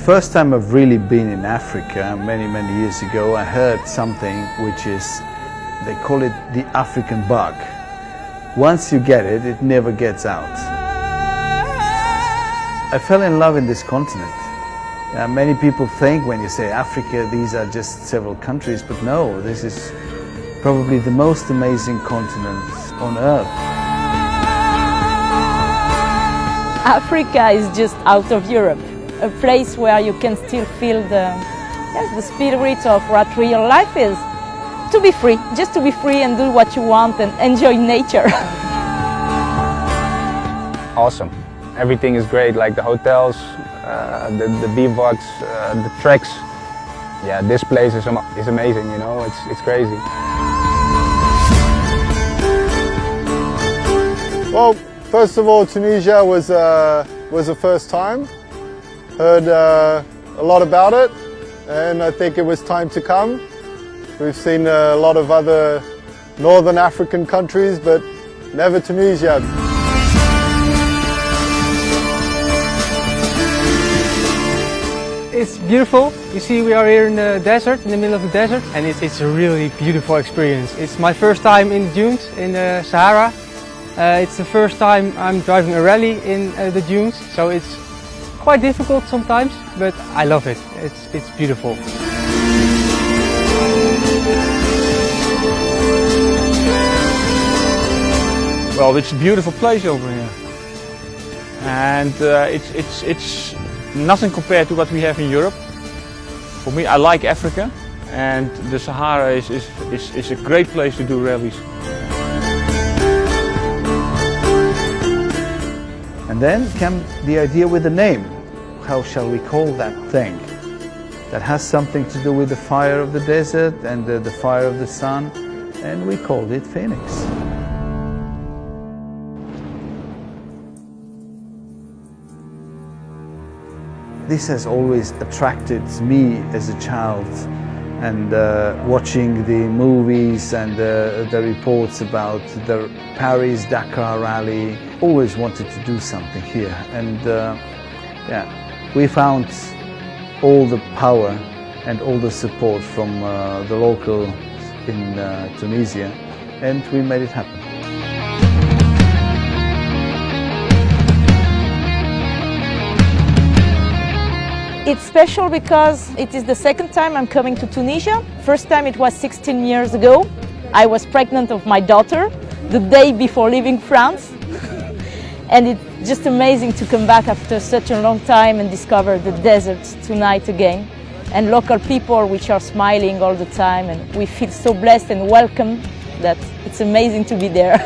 first time I've really been in Africa, many years ago, I heard something which is, they call it the African bug. Once you get it, it never gets out. I fell in love in this continent. Many people think when you say Africa, these are just several countries, but no, this is probably the most amazing continent on earth. Africa is just out of Europe, a place where you can still feel the spirit of what real life is. To be free, just to be free and do what you want and enjoy nature. Awesome. Everything is great, like the hotels, the bivouacs, the treks. Yeah, this place is amazing, you know, it's crazy. Well, first of all, Tunisia was a first time. Heard a lot about it, and I think it was time to come. We've seen a lot of other northern African countries, but never Tunisia. It's beautiful. You see, we are here in the desert, in the middle of the desert, and it's a really beautiful experience. It's my first time in the dunes in the Sahara. It's the first time I'm driving a rally in the dunes, so it's quite difficult sometimes, but I love it. It's beautiful. Well, it's a beautiful place over here, and it's nothing compared to what we have in Europe. For me, I like Africa, and the Sahara is a great place to do rallies. And then came the idea with the name. How shall we call that thing? That has something to do with the fire of the desert and the fire of the sun, and we called it Fenix. This has always attracted me as a child, and watching the movies and the reports about the Paris-Dakar rally, always wanted to do something here. And yeah, we found all the power and all the support from the local in Tunisia, and we made it happen. It's special because it is the second time I'm coming to Tunisia. First time it was 16 years ago. I was pregnant of my daughter the day before leaving France. And it's just amazing to come back after such a long time and discover the desert tonight again. And local people which are smiling all the time, and we feel so blessed and welcome that it's amazing to be there.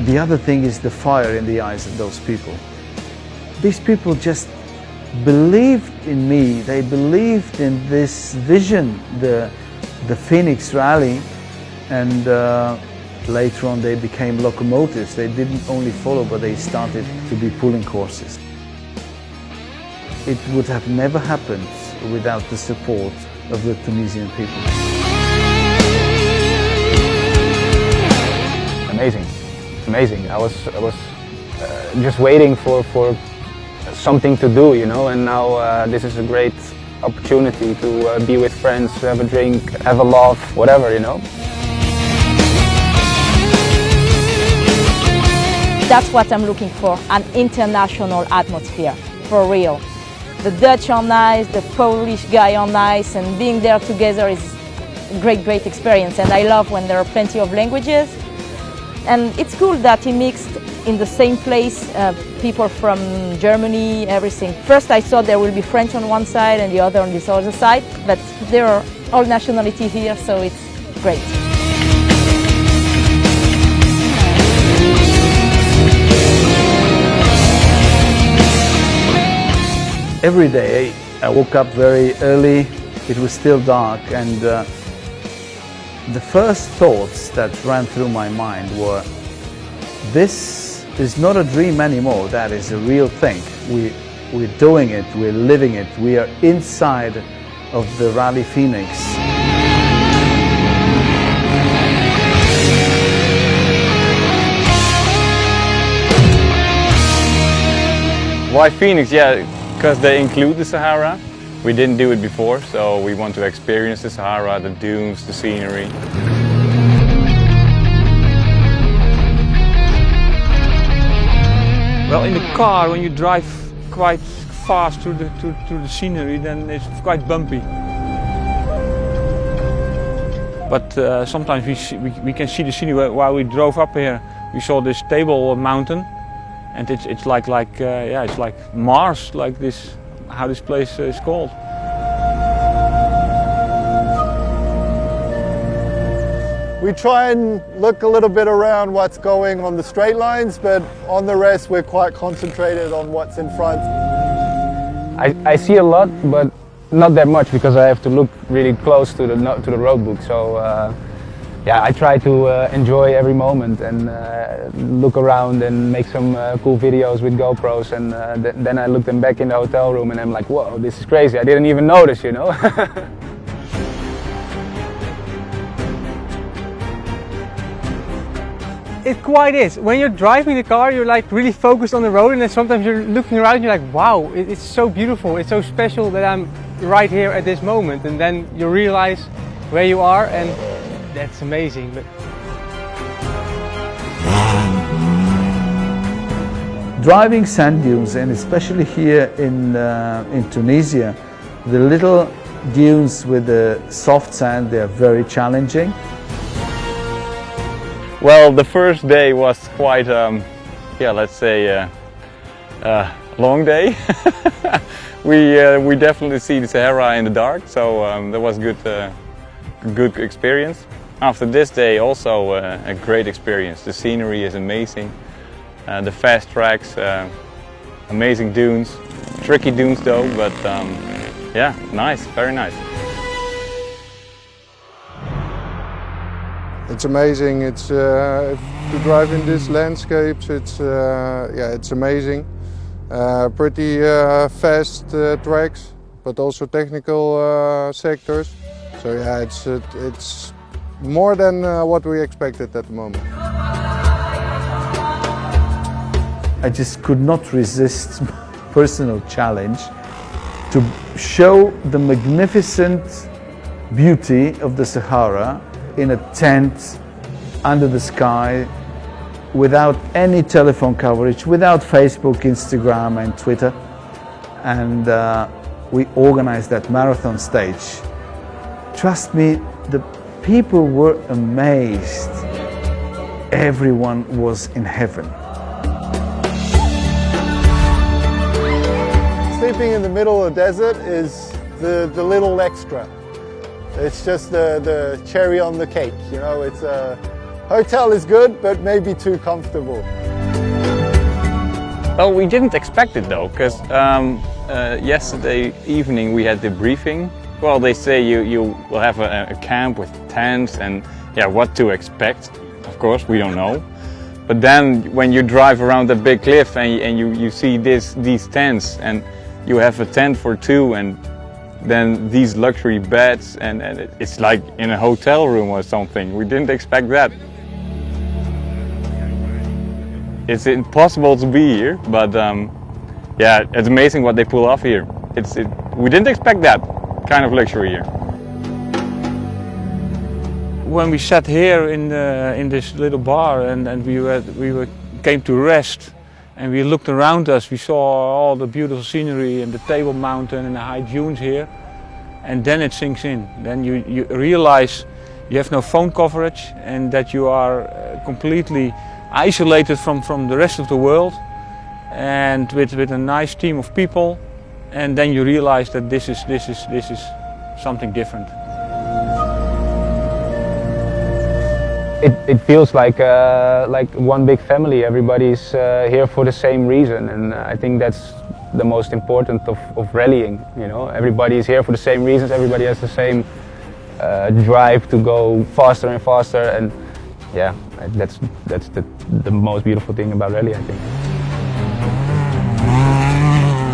The other thing is the fire in the eyes of those people. These people just believed in me, they believed in this vision, the Fenix rally, and later on they became locomotives. They didn't only follow, but they started to be pulling horses. It would have never happened without the support of the Tunisian people. Amazing. Amazing. I was just waiting for something to do, you know, and now this is a great opportunity to be with friends, have a drink, have a laugh, whatever, you know. That's what I'm looking for, an international atmosphere, for real. The Dutch are nice, the Polish guy are nice, and being there together is a great experience. And I love when there are plenty of languages. And it's cool that he mixed in the same place people from Germany, everything. First I thought there will be French on one side and the other on this other side, but there are all nationalities here, so it's great. Every day I woke up very early, it was still dark, and the first thoughts that ran through my mind were, this is not a dream anymore, that is a real thing. We're doing it, we're living it, we are inside of the Rally Fenix. Why Phoenix? Yeah, because they include the Sahara. We didn't do it before, so we want to experience the Sahara, the dunes, the scenery. Well, in the car, when you drive quite fast through the scenery, then it's quite bumpy. But sometimes we can see the scenery. While we drove up here, we saw this Table Mountain, and it's like Mars, like this, how this place is called. We try and look a little bit around what's going on the straight lines, but on the rest we're quite concentrated on what's in front. I see a lot, but not that much because I have to look really close to the road book. So yeah, I try to enjoy every moment and look around and make some cool videos with GoPros, and then I look them back in the hotel room and I'm like, whoa, this is crazy. I didn't even notice, you know. It quite is. When you're driving the car, you're like really focused on the road, and then sometimes you're looking around and you're like, wow, it's so beautiful, it's so special that I'm right here at this moment. And then you realize where you are, and that's amazing. But driving sand dunes, and especially here in Tunisia, the little dunes with the soft sand, they are very challenging. Well, the first day was quite, yeah, let's say, long day. We definitely see the Sahara in the dark, so that was good experience. After this day, also a great experience. The scenery is amazing, the fast tracks, amazing dunes, tricky dunes though, but yeah, nice, very nice. It's amazing. It's to drive in these landscapes. It's yeah, it's amazing. Pretty fast tracks, but also technical sectors. So yeah, it's more than what we expected at the moment. I just could not resist personal challenge to show the magnificent beauty of the Sahara in a tent under the sky, without any telephone coverage, without Facebook, Instagram and Twitter. And we organized that marathon stage. Trust me, the people were amazed. Everyone was in heaven. Sleeping in the middle of the desert is the little extra. It's just the cherry on the cake, you know. It's a hotel is good, but maybe too comfortable. Well, we didn't expect it though, because yesterday evening we had the briefing. Well, they say you will have a camp with tents and yeah, what to expect. Of course, we don't know. But then when you drive around the big cliff and you see these tents, and you have a tent for two, and then these luxury beds, and it's like in a hotel room or something. We didn't expect that. It's impossible to be here, but yeah, it's amazing what they pull off here. We didn't expect that kind of luxury here. When we sat here in this little bar and we came to rest, and we looked around us, we saw all the beautiful scenery and the Table Mountain and the high dunes here. And then it sinks in. Then you realize you have no phone coverage and that you are completely isolated from the rest of the world, and with a nice team of people. And then you realize that this is something different. It feels like one big family. Everybody's here for the same reason, and I think that's the most important of rallying. You know, everybody is here for the same reasons. Everybody has the same drive to go faster and faster, and yeah, that's the most beautiful thing about rally, I think.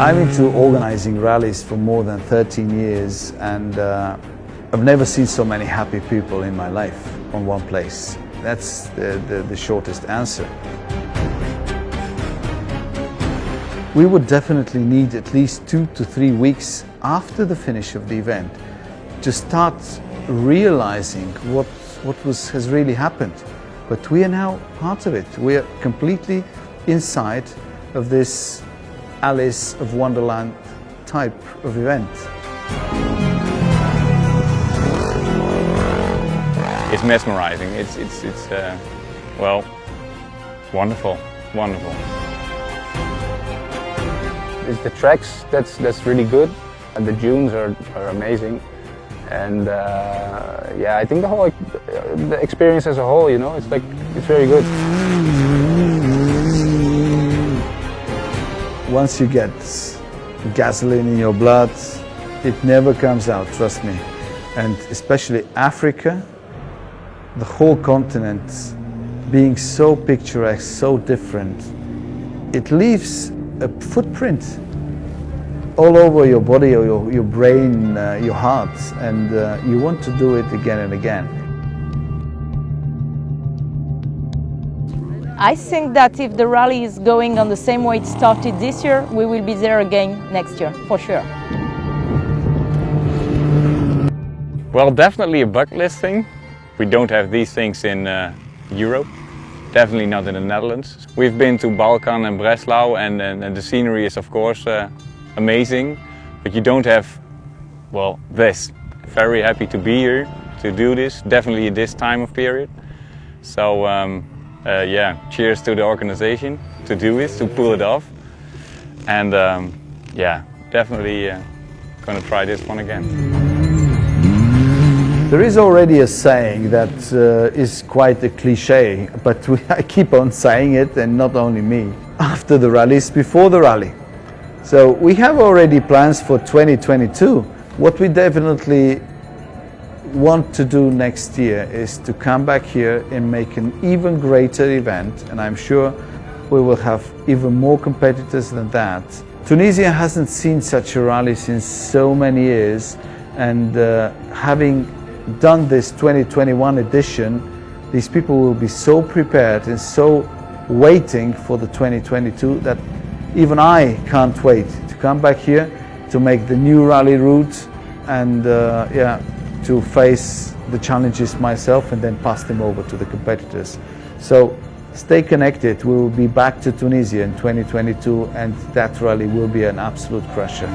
I'm into organizing rallies for more than 13 years, and I've never seen so many happy people in my life on one place. That's the shortest answer. we would definitely need at least 2 to 3 weeks after the finish of the event to start realizing what has really happened. But we are now part of it. We are completely inside of this Alice of Wonderland type of event. It's mesmerizing. It's well, wonderful, wonderful. It's the tracks that's really good, and the dunes are amazing, and yeah, I think the experience as a whole, you know, it's very good. Once you get gasoline in your blood, it never comes out, trust me. And especially Africa, the whole continent being so picturesque, so different, it leaves a footprint all over your body, or your brain, your heart, and you want to do it again and again. I think that if the rally is going on the same way it started this year, we will be there again next year, for sure. Well, definitely a bucket list thing. We don't have these things in Europe, definitely not in the Netherlands. We've been to Balkan and Breslau, and the scenery is of course amazing, but you don't have, well, this. Very happy to be here to do this, definitely this time of period. So yeah, cheers to the organization to do this, to pull it off, and yeah, definitely gonna try this one again. There is already a saying that is quite a cliche, but I keep on saying it, and not only me. After the rally is before the rally. So we have already plans for 2022. What we definitely want to do next year is to come back here and make an even greater event, and I'm sure we will have even more competitors than that. Tunisia hasn't seen such a rally since so many years, and having done this 2021 edition, these people will be so prepared and so waiting for the 2022 that even I can't wait to come back here to make the new rally route and yeah, to face the challenges myself and then pass them over to the competitors. So stay connected. We will be back to Tunisia in 2022, and that rally will be an absolute crusher.